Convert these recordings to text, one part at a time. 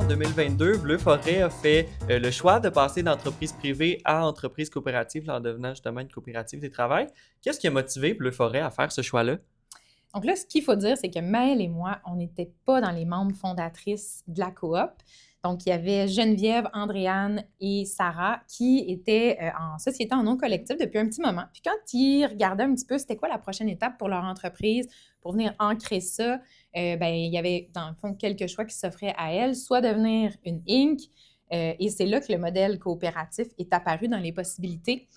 2022, Bleu Forêt a fait le choix de passer d'entreprise privée à entreprise coopérative en devenant justement une coopérative des travail. Qu'est-ce qui a motivé Bleu Forêt à faire ce choix-là? Donc là, ce qu'il faut dire, c'est que Maëlle et moi, on n'était pas dans les membres fondatrices de la coop. Donc, il y avait Geneviève, Andréane et Sarah qui étaient en société en nom collectif depuis un petit moment. Puis quand ils regardaient un petit peu c'était quoi la prochaine étape pour leur entreprise, pour venir ancrer ça, il y avait dans le fond quelques choix qui s'offraient à elles, soit devenir une Inc. Et c'est là que le modèle coopératif est apparu dans les possibilités.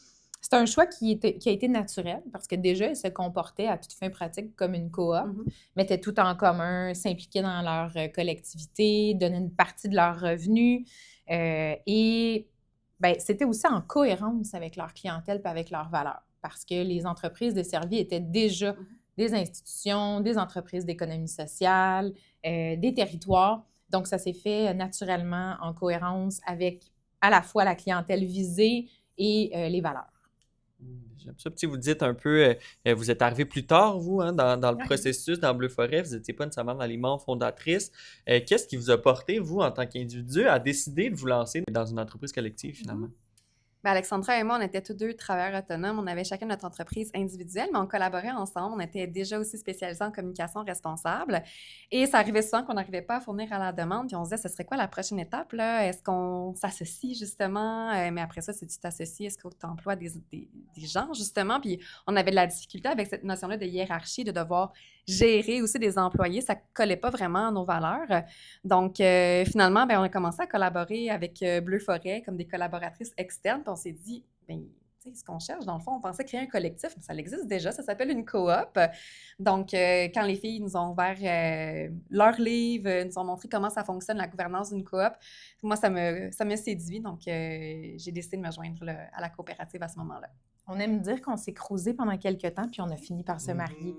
C'est un choix qui a été naturel parce que déjà, ils se comportaient à toute fin pratique comme une coop, mettaient tout en commun, s'impliquaient dans leur collectivité, donnaient une partie de leurs revenus. Et c'était aussi en cohérence avec leur clientèle et avec leurs valeurs parce que les entreprises desservies étaient déjà des institutions, des entreprises d'économie sociale, des territoires. Donc, ça s'est fait naturellement en cohérence avec à la fois la clientèle visée et les valeurs. J'aime ça. Puis vous dites un peu, vous êtes arrivé plus tard, vous, hein, dans le Oui. processus, dans Bleu Forêt, vous n'étiez pas nécessairement dans les membres fondatrices. Qu'est-ce qui vous a porté, vous, en tant qu'individu, à décider de vous lancer dans une entreprise collective, finalement? Alexandra et moi, on était tous deux travailleurs autonomes. On avait chacun notre entreprise individuelle, mais on collaborait ensemble. On était déjà aussi spécialisés en communication responsable. Et ça arrivait souvent qu'on n'arrivait pas à fournir à la demande. Puis on se disait, ce serait quoi la prochaine étape, là? Est-ce qu'on s'associe, justement? Mais après ça, si tu t'associes, est-ce que tu emploies des gens, justement? Puis on avait de la difficulté avec cette notion-là de hiérarchie, de devoir gérer aussi des employés. Ça collait pas vraiment à nos valeurs. Donc, finalement, on a commencé à collaborer avec Bleu Forêt comme des collaboratrices externes. Puis on s'est dit, ce qu'on cherche, dans le fond, on pensait créer un collectif, mais ça existe déjà, ça s'appelle une coop. Donc, quand les filles nous ont ouvert leur livre, nous ont montré comment ça fonctionne, la gouvernance d'une coop, moi, ça m'a séduit. Donc, j'ai décidé de me joindre à la coopérative à ce moment-là. On aime dire qu'on s'est croisés pendant quelques temps, puis on a fini par se marier.